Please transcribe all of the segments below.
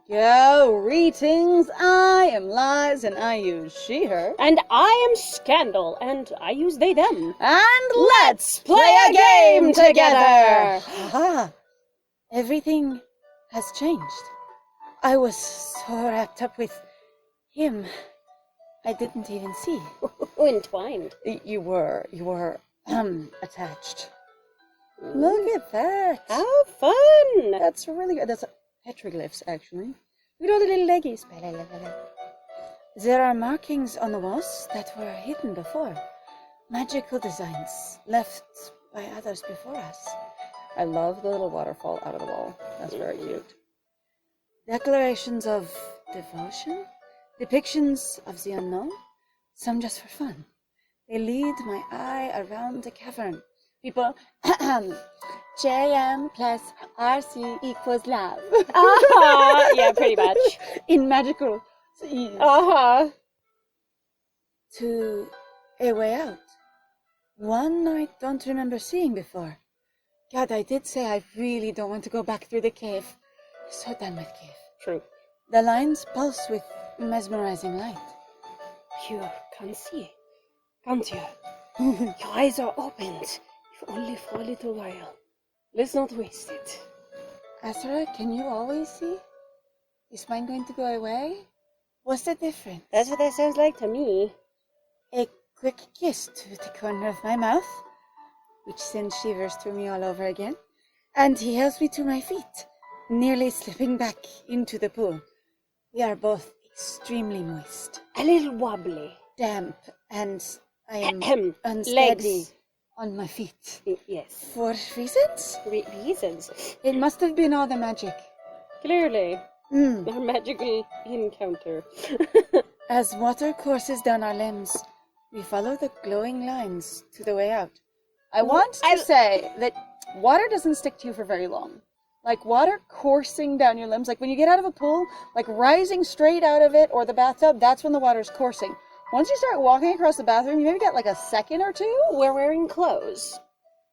Greetings, I am Lies and I use she, her. And I am Scandal and I use they, them. And let's play a game together! Aha! Everything has changed. I was so wrapped up with him, I didn't even see. Entwined. You were attached. Look at that. How fun! That's really good. That's petroglyphs, actually. Look at all the little leggies. There are markings on the walls that were hidden before. Magical designs left by others before us. I love the little waterfall out of the wall. That's very cute. Declarations of devotion? Depictions of the unknown? Some just for fun. They lead my eye around the cavern. People, JM plus RC equals love. Yeah, pretty much. In magical ease. To a way out. One I don't remember seeing before. God, I did say I really don't want to go back through the cave. I'm so done with cave. True. The lines pulse with mesmerizing light. Pure, can't see. Can't you? Your eyes are opened. If only for a little while. Let's not waste it. Asra, can you always see? Is mine going to go away? What's the difference? That's what that sounds like to me. A quick kiss to the corner of my mouth, which sends shivers through me all over again, and he helps me to my feet, nearly slipping back into the pool. We are both extremely moist. A little wobbly. Damp, and I am unsteady Legs. On my feet. Yes. For reasons? Reasons. It must have been all the magic. Clearly. Mm. Our magical encounter. As water courses down our limbs, we follow the glowing lines to the way out. I want to say that water doesn't stick to you for very long. Like water coursing down your limbs, like when you get out of a pool, like rising straight out of it or the bathtub, that's when the water's coursing. Once you start walking across the bathroom, you maybe get like a second or two. We're wearing clothes.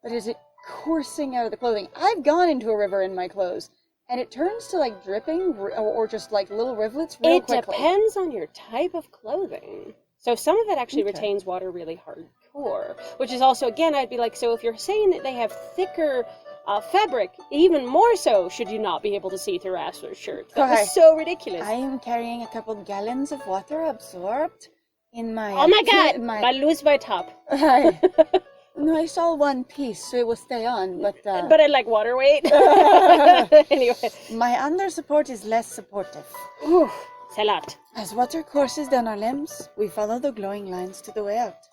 But is it coursing out of the clothing? I've gone into a river in my clothes, and it turns to like dripping or just like little rivulets real quickly. It depends on your type of clothing. So some of it actually retains water really hardcore, which is also, again, I'd be like, so if you're saying that they have thicker fabric, even more so should you not be able to see through Asra's shirt. That was so ridiculous. I am carrying a couple gallons of water absorbed in my... Oh my god! I lose my top. No, it's all one piece, so it will stay on, but... But I like water weight. Anyway. My under support is less supportive. Ooh, it's a lot. As water courses down our limbs, we follow the glowing lines to the way out.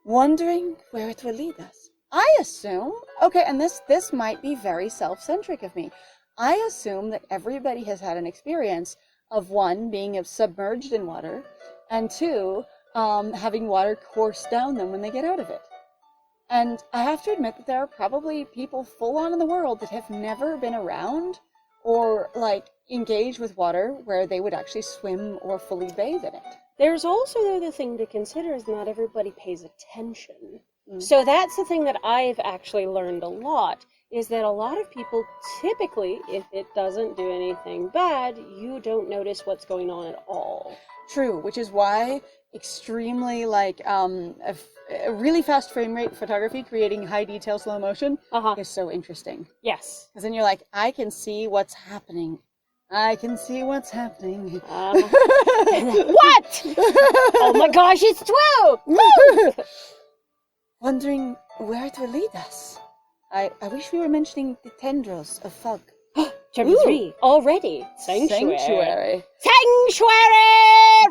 Wondering where it will lead us. I assume... Okay, and this might be very self-centric of me. I assume that everybody has had an experience of, one, being submerged in water, and two, having water course down them when they get out of it. And I have to admit that there are probably people full on in the world that have never been around or, like, engaged with water where they would actually swim or fully bathe in it. There's also the other thing to consider is not everybody pays attention. So that's the thing that I've actually learned a lot, is that a lot of people typically, if it doesn't do anything bad, you don't notice what's going on at all. True, which is why extremely, like, a really fast frame rate photography, creating high detail slow motion, is so interesting. Yes. Because then you're like, I can see what's happening. I can see what's happening. What? Oh my gosh, it's 12! Wondering where it will lead us. I wish we were mentioning the tendrils of fog. Chapter 3, already. Sanctuary.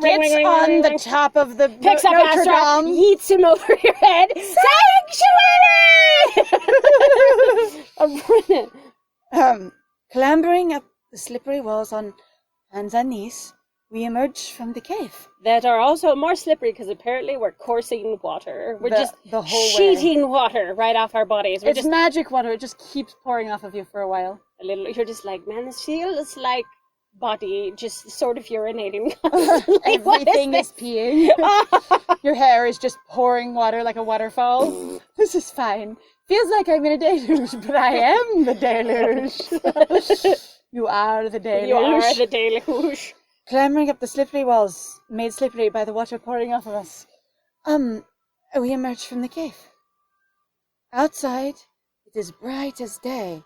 Gets on the top of the Picks up Notre Asra, Dame. yeets him over your head. Sanctuary! Clambering up the slippery walls on hands and knees, we emerge from the cave. That are also more slippery because apparently we're coursing water. We're just the whole sheeting water right off our bodies. It's just magic water. It just keeps pouring off of you for a while. A little. You're just like, man, this feels like body just sort of urinating. Everything is peeing. Your hair is just pouring water like a waterfall. This is fine. Feels like I'm in a deluge, but I am the deluge. You are the deluge. You are the deluge. Clambering up the slippery walls, made slippery by the water pouring off of us. We emerge from the cave. Outside, it is bright as day.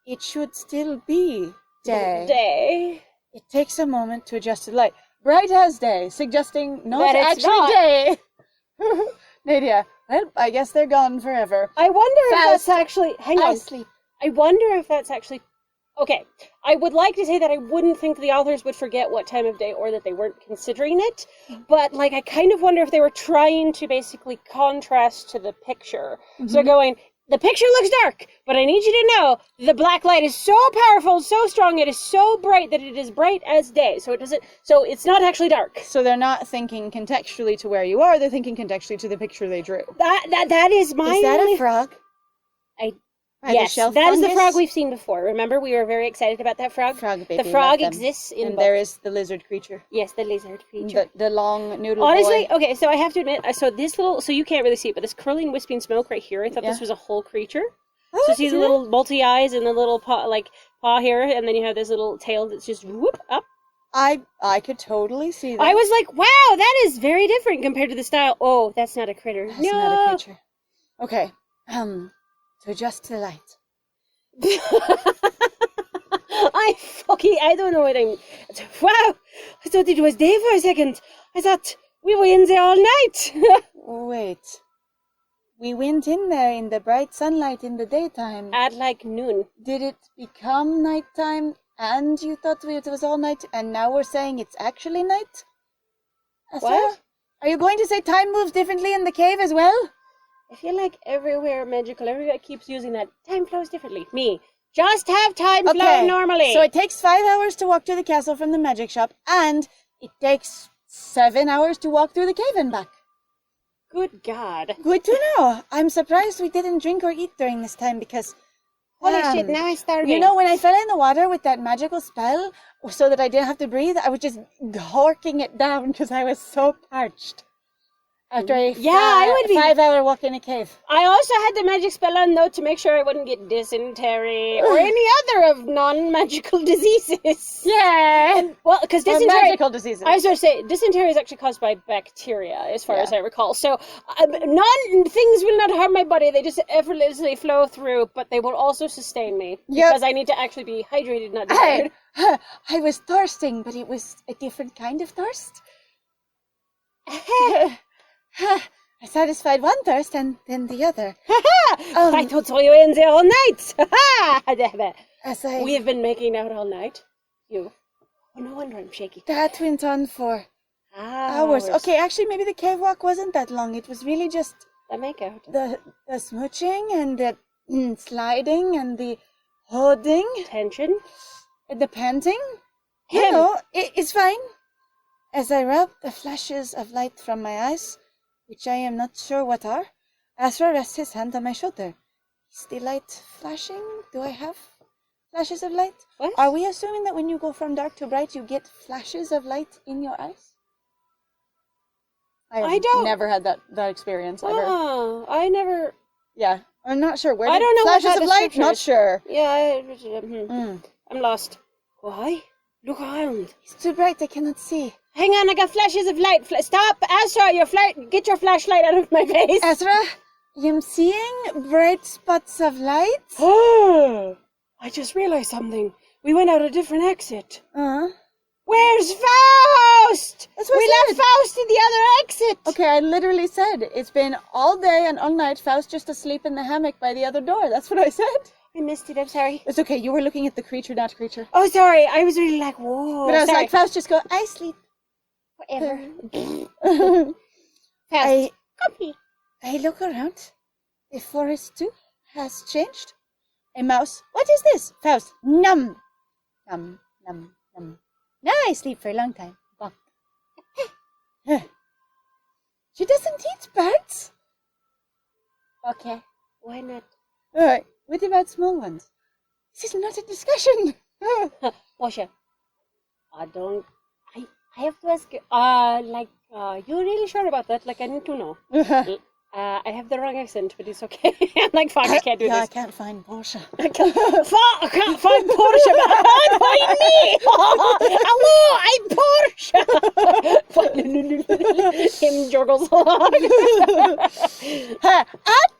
It should still be day. It takes a moment to adjust to the light. Bright as day, suggesting not actually day. Nadia, well, I guess they're gone forever. I wonder if that's actually... Hang on. Sleep. I wonder if that's actually... Okay, I would like to say that I wouldn't think the authors would forget what time of day or that they weren't considering it, but, like, I kind of wonder if they were trying to basically contrast to the picture. So they're going, the picture looks dark, but I need you to know the black light is so powerful, so strong, it is so bright that it is bright as day. So it's not actually dark. So they're not thinking contextually to where you are, they're thinking contextually to the picture they drew. That is my... Is that a frog? Yes, that is the frog we've seen before. Remember, we were very excited about that frog? Baby, the frog exists in and both. there is the lizard creature. Yes, the lizard creature. The long noodle Honestly, boy. okay, so I have to admit, so you can't really see it, but this curling, wisping smoke right here, I thought this was a whole creature. Oh, so see the little multi-eyes and the little paw here, and then you have this little tail that's just whoop up. I could totally see that. I was like, wow, that is very different compared to the style. Oh, that's not a critter. That's not a creature. Okay, to adjust to the light. I don't know what I'm... Wow! I thought it was day for a second. I thought we were in there all night. Wait. We went in there in the bright sunlight in the daytime. At like noon. Did it become nighttime and you thought it was all night and now we're saying it's actually night? Asra? What? Are you going to say time moves differently in the cave as well? I feel like everywhere magical, everybody keeps using that. Time flows differently. Me. Just have time flow normally. So it takes 5 hours to walk to the castle from the magic shop, and it takes 7 hours to walk through the cave and back. Good God. Good to know. I'm surprised we didn't drink or eat during this time because... Holy shit, now I'm starving. You know, when I fell in the water with that magical spell, so that I didn't have to breathe, I was just horking it down because I was so parched. After a 5-hour walk in a cave. I also had the magic spell on though to make sure I wouldn't get dysentery or any other of non-magical diseases. Yeah. Well, because dysentery... magical diseases. I was going to say, dysentery is actually caused by bacteria, as far as I recall. So, things will not harm my body. They just effortlessly flow through, but they will also sustain me. Because I need to actually be hydrated, not dehydrated. I was thirsting, but it was a different kind of thirst. I satisfied one thirst and then the other. I thought you were in there all night. We have been making out all night. You. Oh, no wonder I'm shaky. That went on for hours. Okay, actually, maybe the cave walk wasn't that long. It was really just the makeout, the smooching and the sliding and the holding, tension, the panting. You know, it's fine. As I rub the flashes of light from my eyes, which I am not sure what are, Asra rests his hand on my shoulder. Is the light flashing? Do I have flashes of light? What? Are we assuming that when you go from dark to bright, you get flashes of light in your eyes? I don't. Never had that experience ever. Oh, I never. Yeah, I'm not sure. Where I don't know flashes what of light? Not sure. Yeah, I'm lost. Why? Look around. It's too bright. I cannot see. Hang on, I got flashes of light. Stop, Asra! Get your flashlight out of my face. Asra, I'm seeing bright spots of light. Oh, I just realized something. We went out a different exit. Where's Faust? We left Faust in the other exit. Okay, I literally said it's been all day and all night. Faust just asleep in the hammock by the other door. That's what I said. I missed it. I'm sorry. It's okay. You were looking at the creature, not creature. Oh, sorry. I was really like, whoa. But I was like, Faust, just go. I sleep. Forever. Faust, I look around. The forest too has changed. A mouse. What is this? Faust. Num. Num. Num. Num. Now I sleep for a long time. She doesn't eat birds. Okay. Why not? Alright. What about small ones? This is not a discussion. Washa. I have to ask, you really sure about that? Like, I need to know. I have the wrong accent, but it's okay. I'm like, fuck, I can't do I this. can't find Portia. I can't find Portia, but I can't find me. Hello, I'm Portia. Him jurgles along. I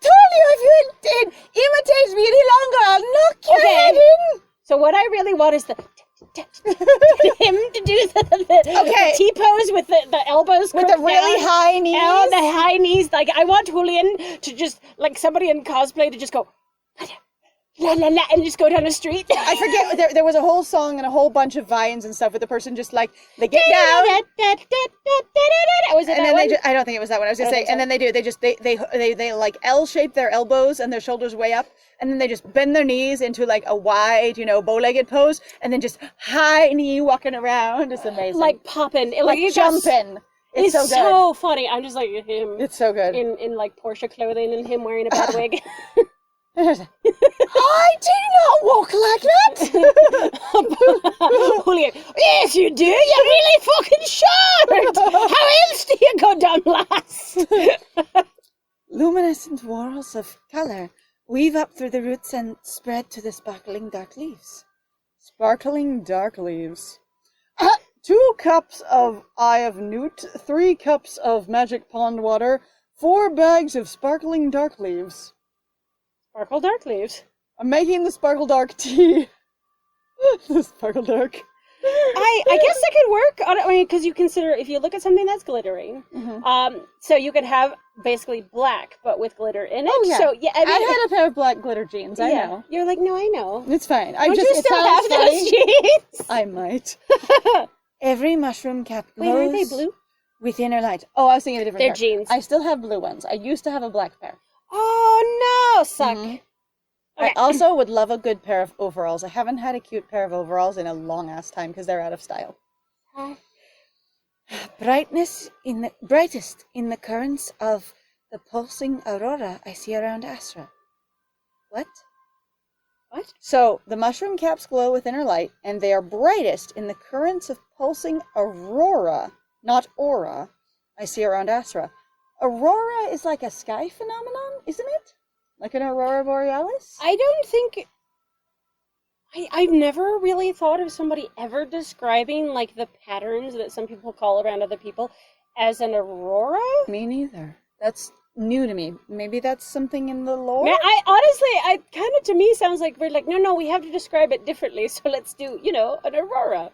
told you if you imitate me any longer, I'll knock your head in. So what I really want is him to do the T-pose with the elbows with the really high knees. Oh, the high knees. Like, I want Julian to just, like, somebody in cosplay to just go, la la la, and just go down the street. I forget, there was a whole song and a whole bunch of vines and stuff with the person just like, they get down. Was it and that then one? I don't think it was that one. I was going to say, and then they like L-shape their elbows and their shoulders way up. And then they just bend their knees into like a wide, bow-legged pose, and then just high knee walking around. It's amazing. Like popping, like jumping. It's so good. So funny. I'm just like him. It's so good. In like Portia clothing and him wearing a bad wig. I do not walk like that. Julian, yes you do. You're really fucking short. How else do you go down last? Luminescent whorls of colour weave up through the roots and spread to the sparkling dark leaves. Sparkling dark leaves. 2 cups of Eye of Newt, 3 cups of magic pond water, 4 bags of sparkling dark leaves. Sparkle dark leaves. I'm making the sparkle dark tea. The sparkle dark. I guess that could work. I mean, because you consider, if you look at something that's glittering, so you could have basically black, but with glitter in it. Oh, yeah. So, yeah, I mean, I had a pair of black glitter jeans, I know. You're like, no, I know. It's fine. Don't you still have those jeans? I might. Every mushroom cap glows. Wait, aren't they blue? With inner light. Oh, I was thinking of a different They're pair. jeans. I still have blue ones. I used to have a black pair. Oh, no, suck. Okay. Okay. I also would love a good pair of overalls. I haven't had a cute pair of overalls in a long-ass time because they're out of style. Brightest in the currents of the pulsing aurora I see around Asra. What? What? So, the mushroom caps glow with inner light, and they are brightest in the currents of pulsing aurora, not aura, I see around Asra. Aurora is like a sky phenomenon, isn't it? Like an aurora borealis? I don't think... I've never really thought of somebody ever describing, like, the patterns that some people call around other people as an aurora. Me neither. That's new to me. Maybe that's something in the lore? Man, I kind of, to me, sounds like we're like, no, we have to describe it differently, so let's do, an aurora.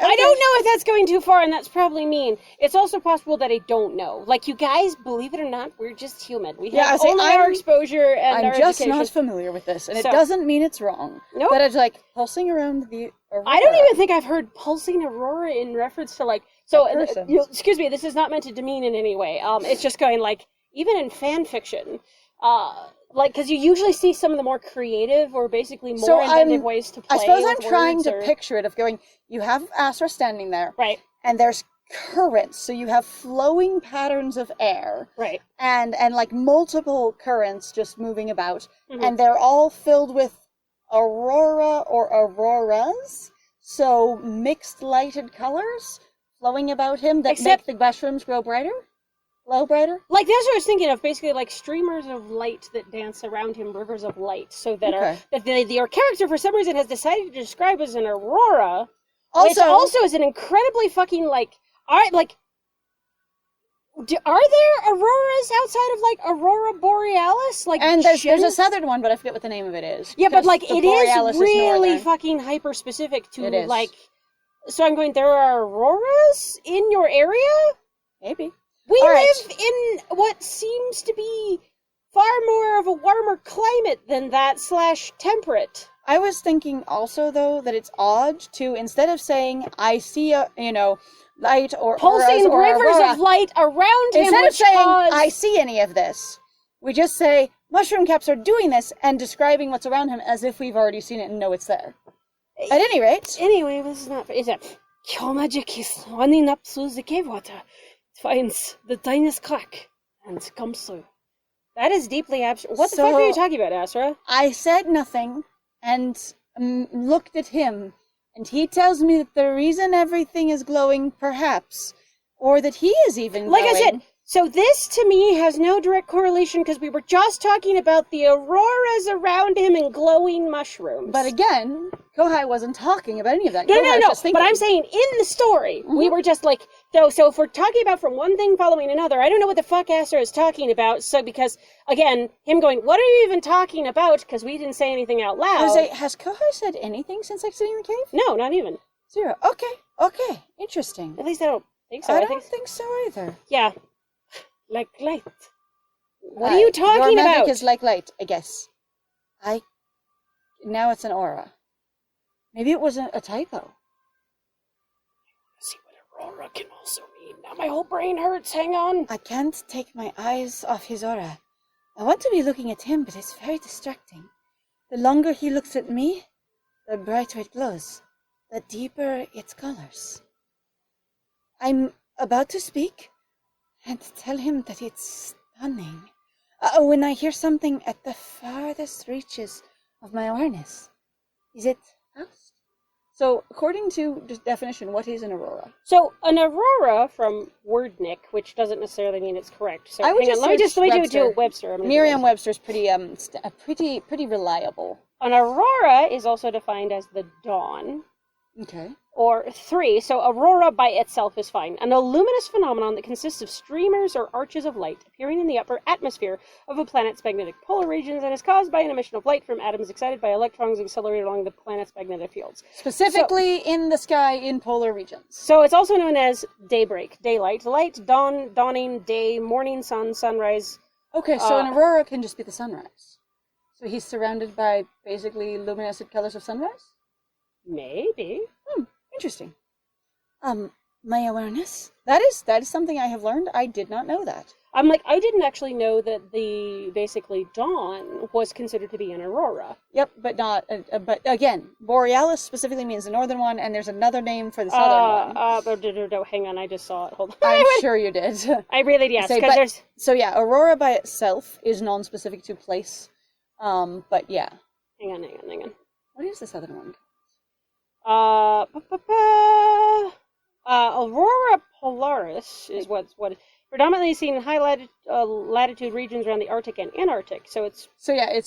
Okay. I don't know if that's going too far, and that's probably mean. It's also possible that I don't know. Like, you guys, believe it or not, we're just human. We have only our exposure and our I'm just education. not familiar with this, and it doesn't mean it's wrong. Nope. But it's like pulsing around the aurora. I don't even think I've heard pulsing aurora in reference to, like... So, excuse me, this is not meant to demean in any way. It's just going, like, even in fan fiction... like, because you usually see some of the more creative or basically more inventive ways to play. I suppose I'm trying to picture it of going, you have Asra standing there. Right. And there's currents, so you have flowing patterns of air. Right. And like multiple currents just moving about. Mm-hmm. And they're all filled with aurora or auroras. So mixed lighted colors flowing about him that make the mushrooms grow brighter. Glow brighter? Like, that's what I was thinking of, basically, like, streamers of light that dance around him, rivers of light, so that your character, for some reason, has decided to describe as an aurora, which also is an incredibly fucking, like, are there auroras outside of, like, Aurora Borealis? Like, and there's a southern one, but I forget what the name of it is. Yeah, but, like, it is really fucking hyper-specific to, like, so I'm going, there are auroras in your area? Maybe. We live in what seems to be far more of a warmer climate than that / temperate. I was thinking also, though, that it's odd to, instead of saying, I see a, light or pulsing rivers aurora, of light around him, instead of saying, I see any of this, we just say, mushroom caps are doing this and describing what's around him as if we've already seen it and know it's there. At any rate. Anyway, this is not, is it? Your magic is running up through the cave water. Finds the tiniest crack and comes through. That is deeply abstract. What the fuck are you talking about, Asra? I said nothing and looked at him, and he tells me that the reason everything is glowing, perhaps, or that he is even glowing. Like I said, So this, to me, has no direct correlation because we were just talking about the auroras around him and glowing mushrooms. But again, Kohai wasn't talking about any of that. No, Kohai was no. just thinking. But I'm saying in the story, we were just like, so if we're talking about from one thing following another, I don't know what the fuck Asra is talking about. So because, again, him going, what are you even talking about? Because we didn't say anything out loud. Has Kohai said anything since exiting the cave? No, not even. 0. Okay. Interesting. At least I don't think so. I don't think so either. Yeah. Like light. What are you talking your magic about? is like light, I guess. Now it's an aura. Maybe it was a typo. See what aurora can also mean. Now my whole brain hurts. Hang on. I can't take my eyes off his aura. I want to be looking at him, but it's very distracting. The longer he looks at me, the brighter it glows, the deeper its colors. I'm about to speak and tell him that it's stunning. When I hear something at the farthest reaches of my awareness. Is it Faust? So, according to the definition, what is an aurora? So, an aurora from Wordnik, which doesn't necessarily mean it's correct. So, I would hang on. Let me do Webster. Merriam-Webster's pretty reliable. An aurora is also defined as the dawn. Okay. Or 3, so aurora by itself is fine. An illuminous phenomenon that consists of streamers or arches of light appearing in the upper atmosphere of a planet's magnetic polar regions and is caused by an emission of light from atoms excited by electrons accelerated along the planet's magnetic fields. Specifically in the sky in polar regions. So it's also known as daybreak, daylight, light, dawn, dawning, day, morning, sun, sunrise. Okay, so an aurora can just be the sunrise. So he's surrounded by basically luminescent colors of sunrise? Maybe. Interesting. My awareness. That is something I have learned. I did not know that. I'm like, I didn't actually know that the basically dawn was considered to be an aurora. Yep, but not. But again, borealis specifically means the northern one, and there's another name for the southern one. Hang on, I just saw it. Hold on. I'm sure you did. I really did. Yes, because there's. So yeah, aurora by itself is non-specific to place. But yeah. Hang on. What is the southern one? Aurora polaris is what predominantly seen in high latitude regions around the Arctic and Antarctic. So it's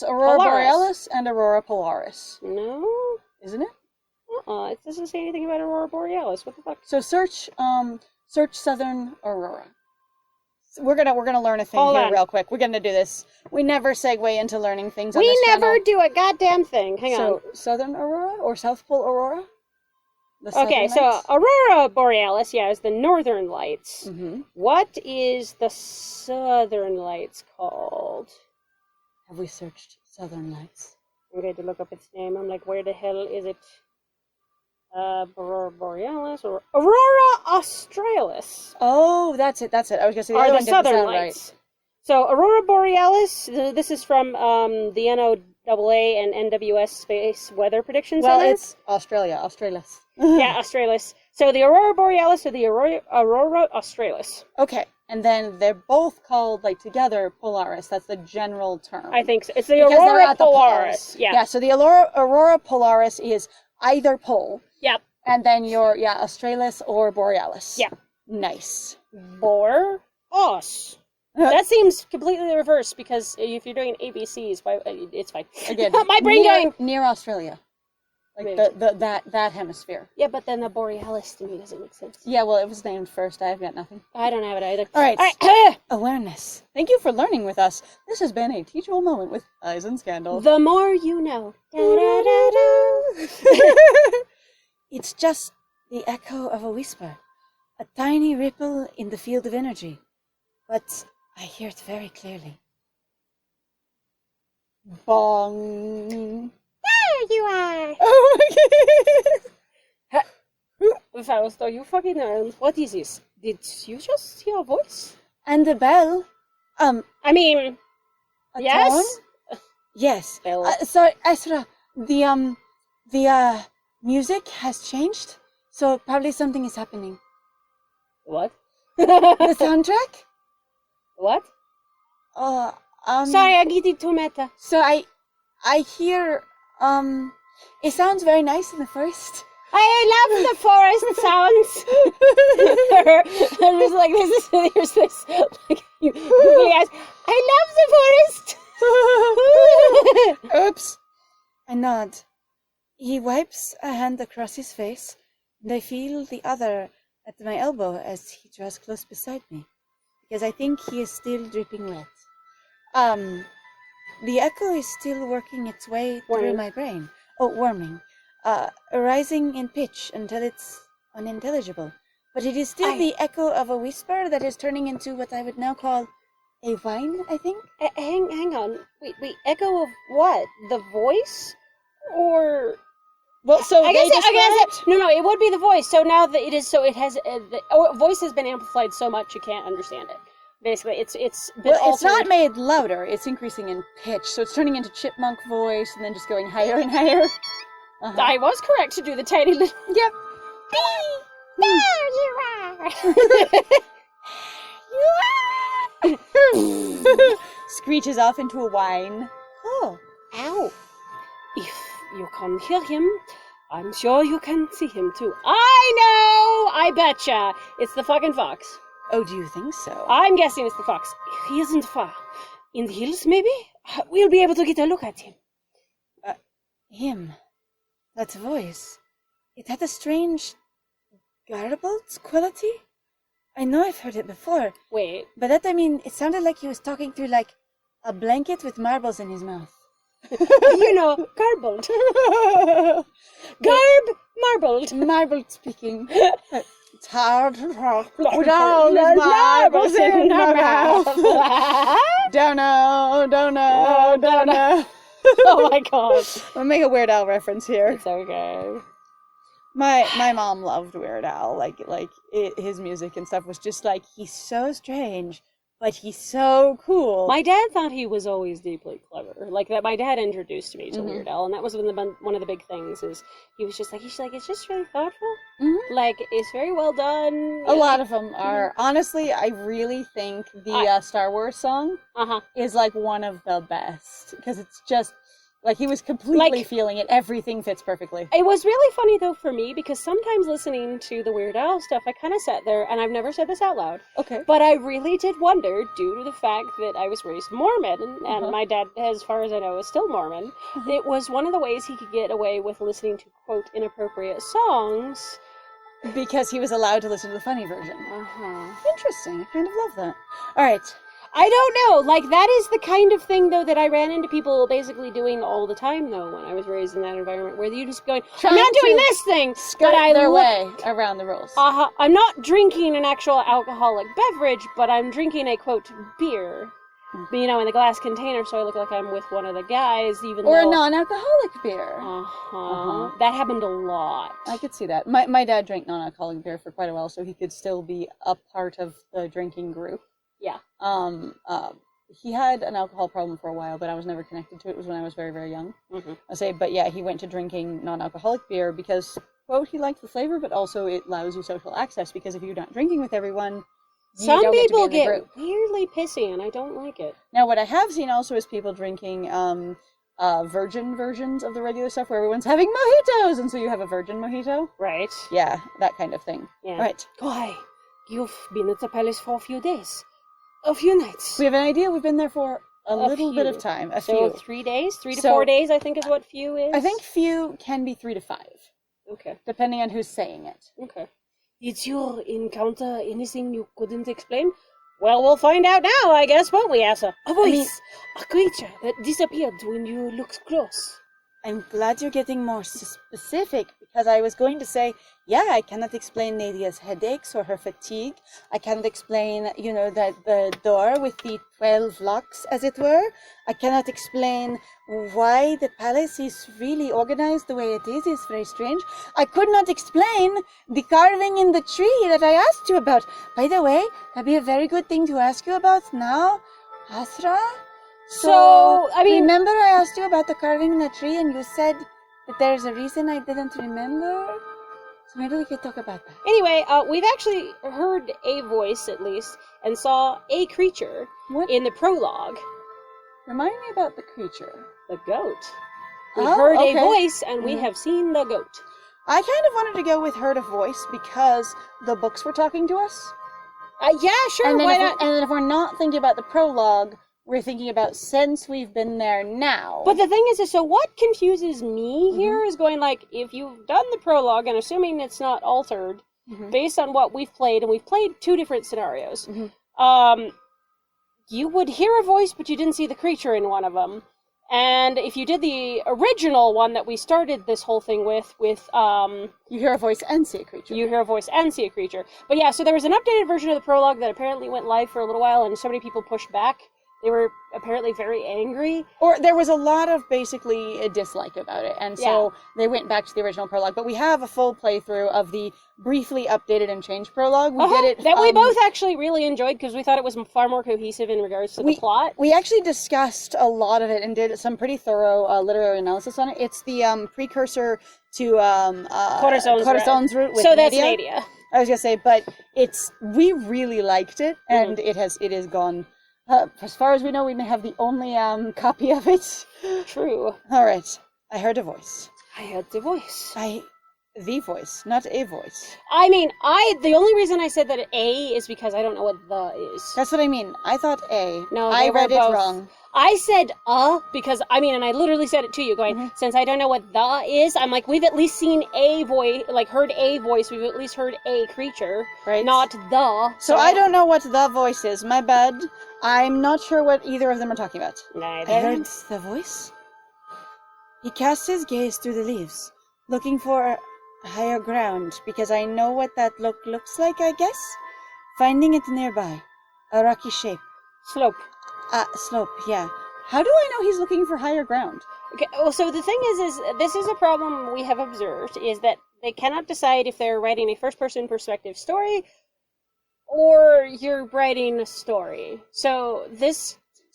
aurora borealis and aurora polaris. No, isn't it? It doesn't say anything about aurora borealis. What the fuck? So search southern aurora. We're gonna learn a thing real quick. We're gonna do this. We never segue into learning things. We never do a goddamn thing. Hang on. So southern aurora or South Pole aurora? Okay, so aurora borealis, is the northern lights. Mm-hmm. What is the southern lights called? Have we searched southern lights? I'm going to look up its name. I'm like, where the hell is it? Aurora borealis or aurora australis. Oh, that's it. I was going to say the southern lights. Right. So aurora borealis. This is from the NOAA and NWS Space Weather Prediction Center. Well, it's Australis. Yeah, Australis. So the aurora borealis or the aurora australis. Okay, and then they're both called together Polaris. That's the general term. I think so. It's the aurora polaris. Yeah. So the aurora polaris is either pole. Yep. And then your australis or borealis. Yeah. Nice. Borealis. That seems completely reversed because if you're doing ABCs, it's fine. Again, my brain going near Australia, that hemisphere. Yeah, but then the borealis to me doesn't make sense. Yeah, well, it was named first. I've got nothing. I don't have it either. All right. Awareness. Thank you for learning with us. This has been a teachable moment with Eyes and Scandal. The more you know. It's just the echo of a whisper, a tiny ripple in the field of energy, but I hear it very clearly. Bong. There you are. Oh my god. Faust, are you fucking around? What is this? Did you just hear a voice? And the bell. I mean, yes. Tone? Yes. Bell. Sorry, Asra. The music has changed, so probably something is happening. What? The soundtrack? What? Sorry, I get it too meta. So I hear, it sounds very nice in the first, I love the forest sounds. I'm just like, here's this, like, you googly eyes. I love the forest. Oops. I nod. He wipes a hand across his face, and I feel the other at my elbow as he draws close beside me, because I think he is still dripping wet. The echo is still working its way through my brain. Oh, warming. Rising in pitch until it's unintelligible. But it is still the echo of a whisper that is turning into what I would now call a whine, I think? Hang on. Wait, echo of what? The voice? Or... Well, so I guess no, it would be the voice. So now that it is, so it has, the voice has been amplified so much you can't understand it. Basically, it's been it's not made louder. It's increasing in pitch, so it's turning into chipmunk voice and then just going higher and higher. Uh-huh. I was correct to do the tiny little. Yep. There you are. You are. Screeches off into a whine. Oh, ow! If you can hear him, I'm sure you can see him too. I know! I betcha! It's the fucking fox. Oh, do you think so? I'm guessing it's the fox. He isn't far. In the hills, maybe? We'll be able to get a look at him. Him. That voice. It had a strange, garbled quality. I know I've heard it before. Wait. But that, I mean, it sounded like he was talking through, like, a blanket with marbles in his mouth. You know, garbled. Marbled. Marbled speaking. It's hard to talk with all these marbles in my mouth. Don't know. Oh my god. I'll make a Weird Al reference here. It's okay. My mom loved Weird Al. His music and stuff was just like, he's so strange, but he's so cool. My dad thought he was always deeply clever. Like that, my dad introduced me to Weird Al, and that was one of the big things. Is he was just like, it's just really thoughtful. Mm-hmm. Like, it's very well done. A lot of them are. Honestly, I really think the Star Wars song is like one of the best, because it's just like he was completely feeling it. Everything fits perfectly. It was really funny though for me, because sometimes listening to the Weird Al stuff, I kind of sat there, and I've never said this out loud. Okay. But I really did wonder, due to the fact that I was raised Mormon, and my dad, as far as I know, is still Mormon. It was one of the ways he could get away with listening to, quote, inappropriate songs. Because he was allowed to listen to the funny version. Interesting. I kind of love that. All right. I don't know. Like, that is the kind of thing, though, that I ran into people basically doing all the time, though, when I was raised in that environment, where you just going, I'm not doing this thing, but I their way around the rules. I'm not drinking an actual alcoholic beverage, but I'm drinking a, quote, beer. You know, in the glass container, so I look like I'm with one of the guys, even or though... a non-alcoholic beer. That happened a lot. I could see that. My dad drank non-alcoholic beer for quite a while, so he could still be a part of the drinking group. Yeah. He had an alcohol problem for a while, but I was never connected to it. It was when I was very, very young. But yeah, he went to drinking non-alcoholic beer because, quote, he liked the flavor, but also it allows you social access, because if you're not drinking with everyone, some people get weirdly pissy, and I don't like it. Now, what I have seen also is people drinking virgin versions of the regular stuff, where everyone's having mojitos, and so you have a virgin mojito. Right. Yeah, that kind of thing. Yeah. Right. Why? You've been at the palace for a few days. A few nights. We have an idea. We've been there for a little bit of time. So 3 days? 3 to 4 days, I think, is what few is? I think few can be 3 to 5. Okay. Depending on who's saying it. Okay. Did you encounter anything you couldn't explain? Well, we'll find out now, I guess, won't we, Asra? A voice! A creature that disappeared when you looked close. I'm glad you're getting more specific, because I was going to say, yeah, I cannot explain NADIA'S headaches or her fatigue. I cannot explain, that the door with the 12 locks, as it were. I cannot explain why the palace is really organized the way it is. It's very strange. I could not explain the carving in the tree that I asked you about. By the way, that'd be a very good thing to ask you about now, Asra. So, I mean... Remember I asked you about the carving in the tree, and you said that there's a reason I didn't remember? So maybe we could talk about that. Anyway, we've actually heard a voice, at least, and saw a creature in the prologue. Remind me about the creature. The goat. We heard a voice, and we have seen the goat. I kind of wanted to go with heard a voice because the books were talking to us. Yeah, sure, And then why not? And then if we're not thinking about the prologue, we're thinking about since we've been there now. But the thing is, so what confuses me here is going, like, if you've done the prologue, and assuming it's not altered, based on what we've played, and we've played 2 different scenarios, you would hear a voice, but you didn't see the creature in one of them. And if you did the original one that we started this whole thing with you hear a voice and see a creature. You hear a voice and see a creature. But yeah, so there was an updated version of the prologue that apparently went live for a little while, and so many people pushed back. They were apparently very angry. Or there was a lot of basically a dislike about it, and so they went back to the original prologue. But we have a full playthrough of the briefly updated and changed prologue. We did it... That we both actually really enjoyed, because we thought it was far more cohesive in regards to the plot. We actually discussed a lot of it and did some pretty thorough literary analysis on it. It's the precursor to Corazon's Route with So that's Nadia. Nadia. I was going to say, but we really liked it, and it is gone... as far as we know, we may have the only copy of it. True. All right. I heard a voice. I heard the voice. The voice, not a voice. I mean, the only reason I said that A is because I don't know what the is. That's what I mean. I thought A. No, I read it wrong. I said because, I mean, and I literally said it to you, going, since I don't know what the is, I'm like, we've at least seen a voice, like, heard a voice, we've at least heard a creature, right? Not the. So I don't know what the voice is. My bad. I'm not sure what either of them are talking about. Neither. I heard the voice. He cast his gaze through the leaves, looking for higher ground, because I know what that looks like, I guess. Finding it nearby. A rocky shape. Slope. Slope, yeah. How do I know he's looking for higher ground? Okay, well, so the thing is this is a problem we have observed, is that they cannot decide if they're writing a first-person perspective story or you're writing a story. So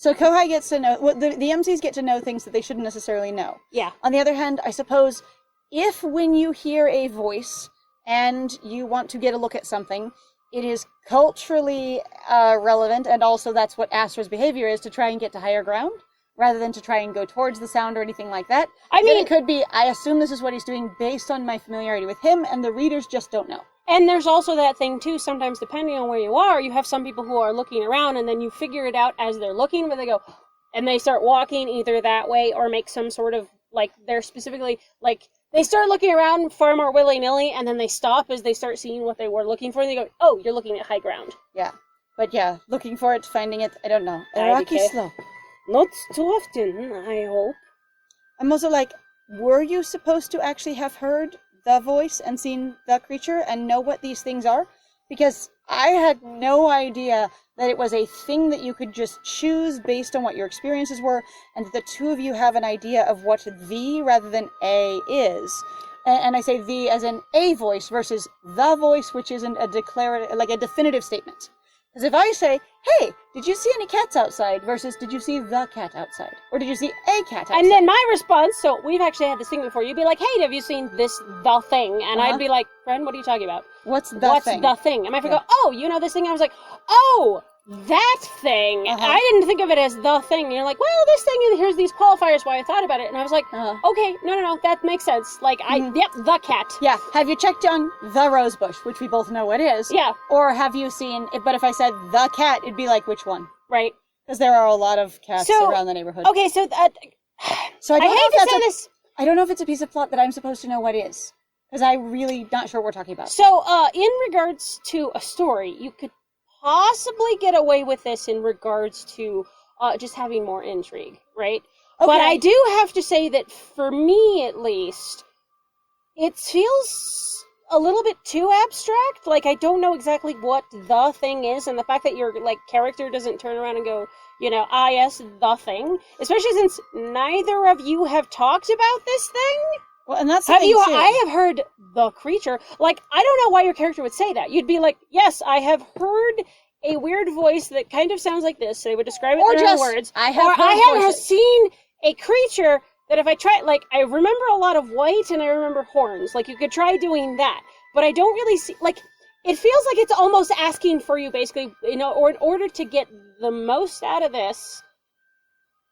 Kohai gets to know... Well, the MCs get to know things that they shouldn't necessarily know. Yeah. On the other hand, I suppose, if when you hear a voice and you want to get a look at something, it is culturally relevant, and also that's what Astra's behavior is, to try and get to higher ground, rather than to try and go towards the sound or anything like that. I mean, it could be, I assume this is what he's doing based on my familiarity with him, and the readers just don't know. And there's also that thing, too, sometimes depending on where you are, you have some people who are looking around, and then you figure it out as they're looking, where they go, and they start walking either that way, or make some sort of, like, they're specifically, like, they start looking around far more willy-nilly, and then they stop as they start seeing what they were looking for, and they go, oh, you're looking at high ground. Yeah. But yeah, looking for it, finding it, I don't know. A rocky slope. Not too often, I hope. I'm also like, were you supposed to actually have heard the voice and seen the creature and know what these things are? Because I had no idea that it was a thing that you could just choose based on what your experiences were, and the two of you have an idea of what the rather than a is. And I say the as in a voice versus the voice, which isn't a declarative, like a definitive statement. Because if I say, hey, did you see any cats outside, versus did you see the cat outside? Or did you see a cat outside? And then my response, so we've actually had this thing before, you'd be like, hey, have you seen the thing? And I'd be like, friend, what are you talking about? What's the thing? The thing? And my friend go, oh, you know this thing? I was like, oh, that thing. I didn't think of it as the thing. And you're like, well, this thing, here's these qualifiers why I thought about it. And I was like, okay, no, that makes sense. Like, yep, the cat. Yeah, have you checked on the rose bush, which we both know what is? Yeah. Or have you seen, but if I said the cat, it'd be like, which one? Right. Because there are a lot of cats around the neighborhood. Okay, so I don't know hate to say this. I don't know if it's a piece of plot that I'm supposed to know what is. Because I'm really not sure what we're talking about. So, in regards to a story, you could possibly get away with this in regards to just having more intrigue, right? Okay. But I do have to say that for me, at least, it feels a little bit too abstract. Like, I don't know exactly what the thing is, and the fact that your, like, character doesn't turn around and go, you know, yes, the thing. Especially since neither of you have talked about this thing. Well, and that's have you? Too. I have heard the creature. Like, I don't know why your character would say that. You'd be like, yes, I have heard a weird voice that kind of sounds like this. They would describe it in their own words. I have seen a creature that if I try, like, I remember a lot of white and I remember horns. Like, you could try doing that. But I don't really see, like, it feels like it's almost asking for you, basically, you know, or in order to get the most out of this,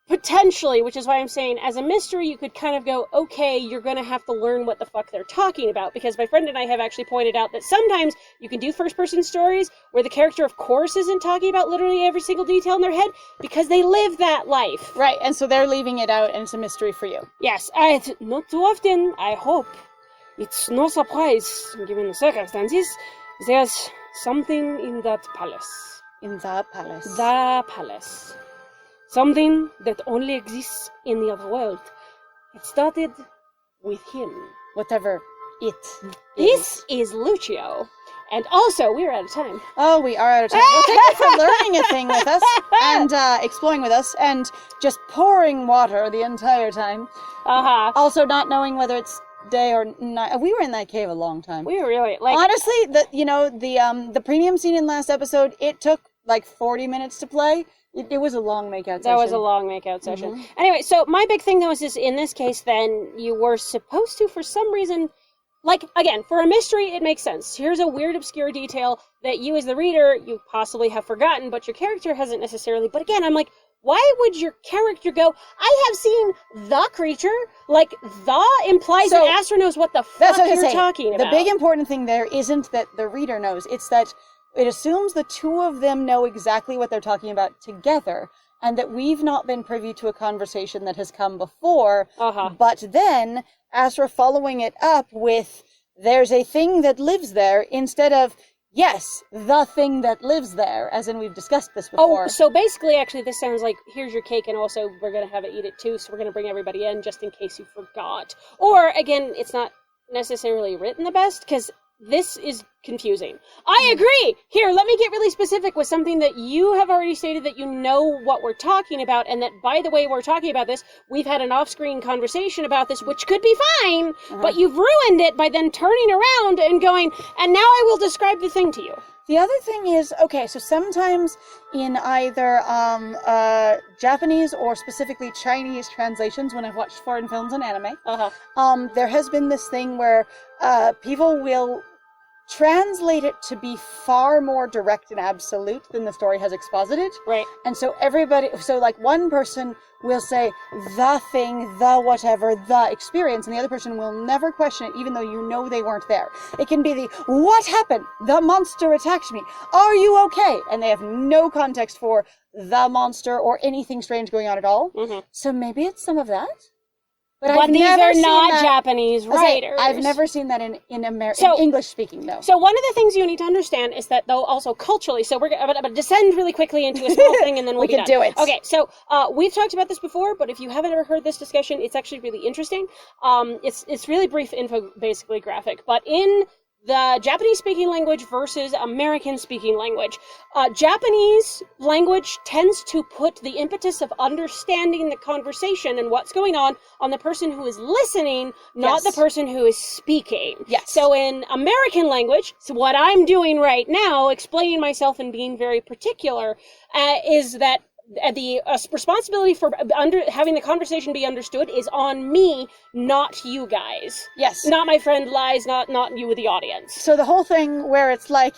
Potentially, which is why I'm saying, as a mystery, you could kind of go, okay, you're going to have to learn what the fuck they're talking about, because my friend and I have actually pointed out that sometimes you can do first-person stories where the character, of course, isn't talking about literally every single detail in their head, because they live that life. Right, and so they're leaving it out, and it's a mystery for you. Yes, not too often, I hope. It's no surprise, given the circumstances. There's something in that palace. In the palace. The palace. Something that only exists in the other world. It started with him. Whatever it This is Lucio. And also, we're out of time. Oh, we are out of time. Well, thank you for learning a thing with us, and exploring with us, and just pouring water the entire time. Uh-huh. Also not knowing whether it's day or night. We were in that cave a long time. We were really, like... Honestly, the premium scene in last episode, it took like 40 minutes to play. It was a long makeout session. That was a long makeout session. Anyway, so my big thing, though, is this, in this case, then, you were supposed to, for some reason... Like, again, for a mystery, it makes sense. Here's a weird, obscure detail that you, as the reader, you possibly have forgotten, but your character hasn't necessarily. But again, I'm like, why would your character go, I have seen the creature? Like, the implies that Asra knows what the fuck you're talking about. The big important thing there isn't that the reader knows. It's that it assumes the two of them know exactly what they're talking about together, and that we've not been privy to a conversation that has come before, but then Asra following it up with, there's a thing that lives there, instead of, yes, the thing that lives there, as in we've discussed this before. Oh, so basically, actually, this sounds like, here's your cake, and also we're going to have it eat it too, so we're going to bring everybody in just in case you forgot. Or, again, it's not necessarily written the best, because this is confusing. I agree! Here, let me get really specific with something that you have already stated that you know what we're talking about, and that, by the way, we're talking about this, we've had an off-screen conversation about this, which could be fine, but you've ruined it by then turning around and going, and now I will describe the thing to you. The other thing is, okay, so sometimes in either Japanese or specifically Chinese translations, when I've watched foreign films and anime, there has been this thing where people will translate it to be far more direct and absolute than the story has exposited. Right. And so like one person will say the thing, the whatever, the experience, and the other person will never question it, even though you know they weren't there. It can be the, what happened? The monster attacked me. Are you okay? And they have no context for the monster or anything strange going on at all. So maybe it's some of that. But these are not Japanese writers. I've never seen that in English speaking, though. So one of the things you need to understand is that, though, also culturally, so I'm going to descend really quickly into a small thing, and then we'll be done. We can do it. Okay, so we've talked about this before, but if you haven't ever heard this discussion, it's actually really interesting. It's really brief info, basically graphic, but in the Japanese-speaking language versus American-speaking language. Japanese language tends to put the impetus of understanding the conversation and what's going on the person who is listening, not the person who is speaking. Yes. So in American language, so what I'm doing right now, explaining myself and being very particular, is that the responsibility for having the conversation be understood is on me, not you guys. Yes. Not my friend Lies, not you, the audience. So the whole thing where it's like,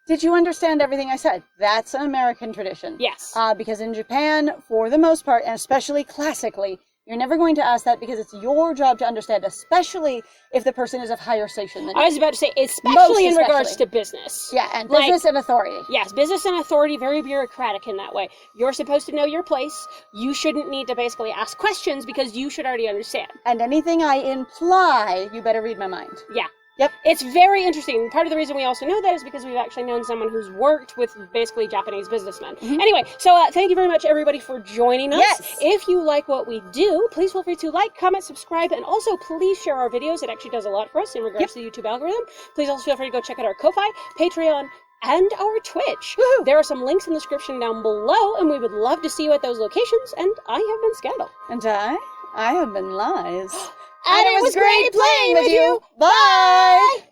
did you understand everything I said? That's an American tradition. Yes. Because in Japan, for the most part, and especially classically, you're never going to ask that because it's your job to understand, especially if the person is of higher station than you. I was about to say, especially in regards to business. Yeah, and business and authority. Yes, business and authority, very bureaucratic in that way. You're supposed to know your place. You shouldn't need to basically ask questions because you should already understand. And anything I imply, you better read my mind. Yeah. Yep. It's very interesting. Part of the reason we also know that is because we've actually known someone who's worked with basically Japanese businessmen. Anyway, so thank you very much, everybody, for joining us. Yes. If you like what we do, please feel free to like, comment, subscribe, and also please share our videos. It actually does a lot for us in regards to the YouTube algorithm. Please also feel free to go check out our Ko-Fi, Patreon, and our Twitch. Woohoo. There are some links in the description down below, and we would love to see you at those locations. And I have been Scandal. And I have been Lies. And it was great playing with you. Bye!